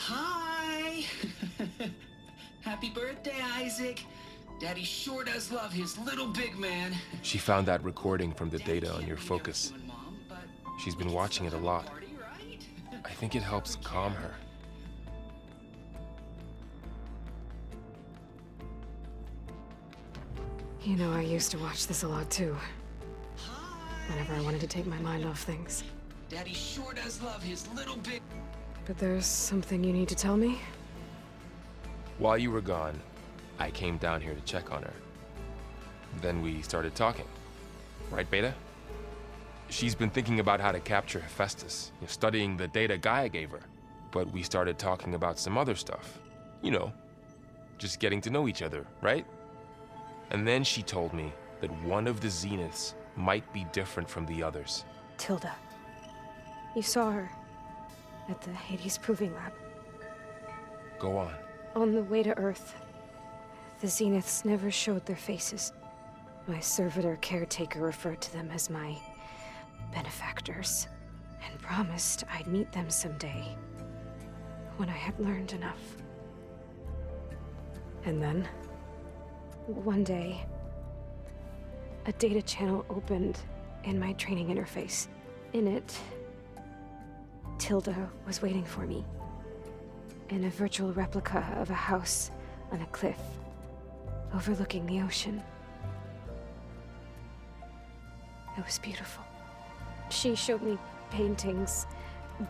Hi! Happy birthday, Isaac. Daddy sure does love his little big man. She found that recording from the data on your focus. She's been watching it a lot. I think it helps calm her. You know, I used to watch this a lot too. Whenever I wanted to take my mind off things. Daddy sure does love his little big... But there's something you need to tell me? While you were gone, I came down here to check on her. Then we started talking. Right, Beta? She's been thinking about how to capture Hephaestus, studying the data Gaia gave her. But we started talking about some other stuff. You know, just getting to know each other, right? And then she told me that one of the Zeniths might be different from the others. Tilda. You saw her at the Hades Proving Lab. Go on. On the way to Earth, the Zeniths never showed their faces. My servitor caretaker referred to them as my benefactors, and promised I'd meet them someday, when I had learned enough. And then, one day, a data channel opened in my training interface. In it, Tilda was waiting for me, in a virtual replica of a house on a cliff, overlooking the ocean. It was beautiful. She showed me paintings,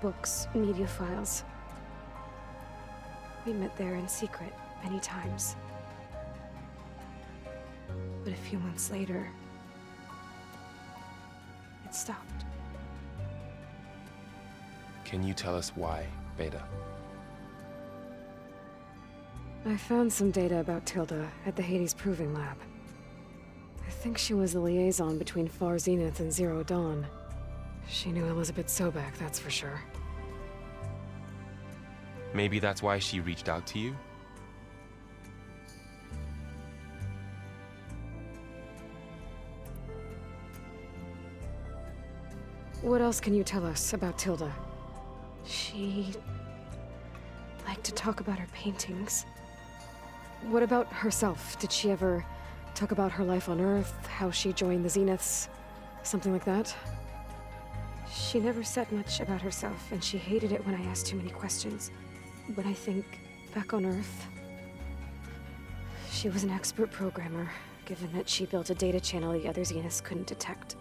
books, media files. We met there in secret many times. But a few months later, it stopped. Can you tell us why, Beta? I found some data about Tilda at the Hades Proving Lab. I think she was the liaison between Far Zenith and Zero Dawn. She knew Elizabeth Sobek, that's for sure. Maybe that's why she reached out to you? What else can you tell us about Tilda? She liked to talk about her paintings. What about herself? Did she ever talk about her life on Earth, how she joined the Zeniths, something like that? She never said much about herself, and she hated it when I asked too many questions. When I think back on Earth, she was an expert programmer, given that she built a data channel the other Zeniths couldn't detect.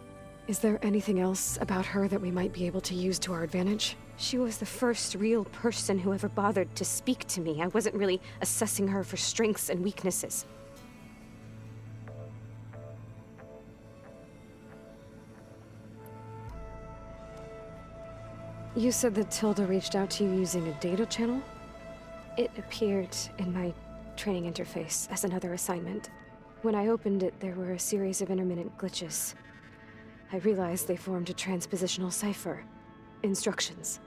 Is there anything else about her that we might be able to use to our advantage? She was the first real person who ever bothered to speak to me. I wasn't really assessing her for strengths and weaknesses. You said that Tilda reached out to you using a data channel? It appeared in my training interface as another assignment. When I opened it, there were a series of intermittent glitches. I realized they formed a transpositional cipher. Instructions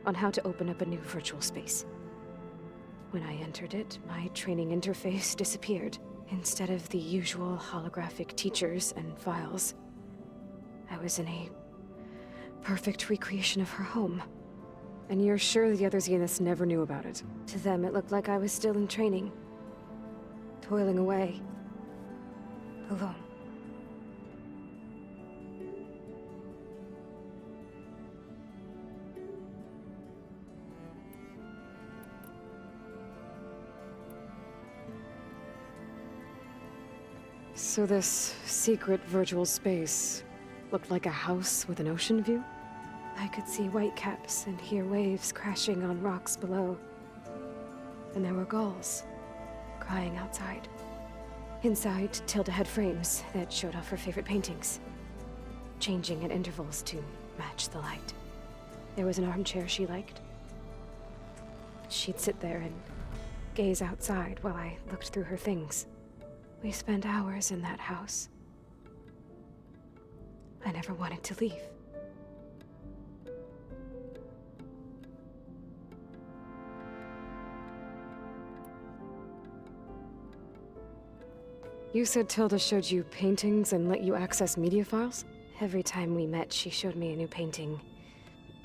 on how to open up a new virtual space. When I entered it, my training interface disappeared. Instead of the usual holographic teachers and files, I was in a perfect recreation of her home. And you're sure the other Zeniths never knew about it? To them, it looked like I was still in training. Toiling away. Alone. So this secret virtual space looked like a house with an ocean view? I could see whitecaps and hear waves crashing on rocks below. And there were gulls crying outside. Inside, Tilda had frames that showed off her favorite paintings, changing at intervals to match the light. There was an armchair she liked. She'd sit there and gaze outside while I looked through her things. We spent hours in that house. I never wanted to leave. You said Tilda showed you paintings and let you access media files? Every time we met, she showed me a new painting.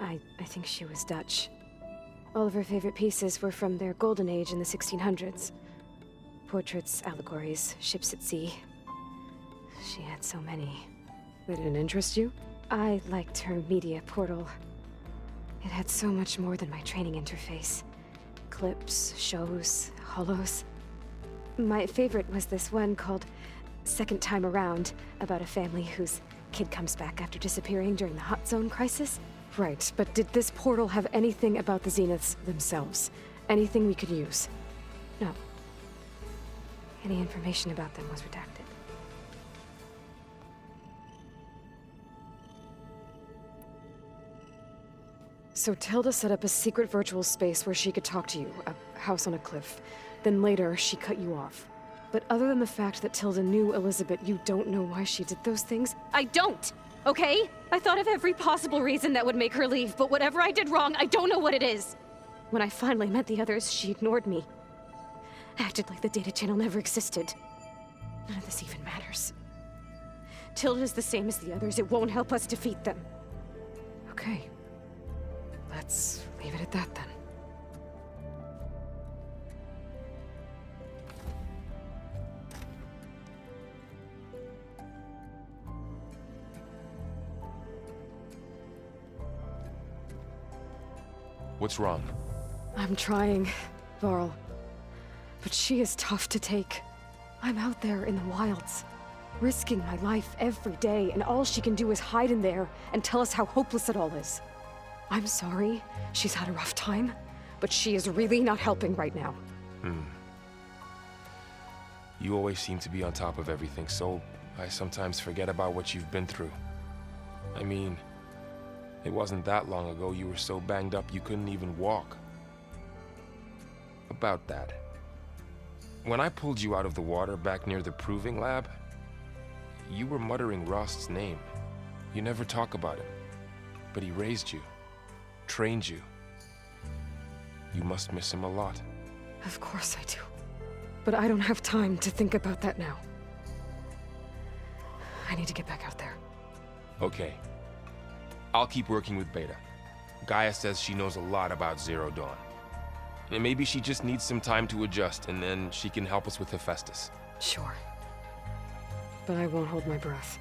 I think she was Dutch. All of her favorite pieces were from their golden age in the 1600s. Portraits, allegories, ships at sea. She had so many. They didn't interest you? I liked her media portal. It had so much more than my training interface. Clips, shows, holos. My favorite was this one called Second Time Around, about a family whose kid comes back after disappearing during the Hot Zone crisis. Right, but did this portal have anything about the Zeniths themselves? Anything we could use? No. Any information about them was redacted. So Tilda set up a secret virtual space where she could talk to you, a house on a cliff. Then later, she cut you off. But other than the fact that Tilda knew Elizabeth, you don't know why she did those things? I don't! Okay? I thought of every possible reason that would make her leave, but whatever I did wrong, I don't know what it is! When I finally met the others, she ignored me. Acted like the data channel never existed. None of this even matters. Tilda's the same as the others. It won't help us defeat them. Okay. Let's leave it at that then. What's wrong? I'm trying, Varl. But she is tough to take. I'm out there in the wilds, risking my life every day, and all she can do is hide in there and tell us how hopeless it all is. I'm sorry, she's had a rough time, but she is really not helping right now. You always seem to be on top of everything, so I sometimes forget about what you've been through. I mean, it wasn't that long ago you were so banged up you couldn't even walk. About that. When I pulled you out of the water back near the proving lab, you were muttering Rost's name. You never talk about him, but he raised you, trained you. You must miss him a lot. Of course I do. But I don't have time to think about that now. I need to get back out there. Okay. I'll keep working with Beta. Gaia says she knows a lot about Zero Dawn. And maybe she just needs some time to adjust, and then she can help us with Hephaestus. Sure. But I won't hold my breath.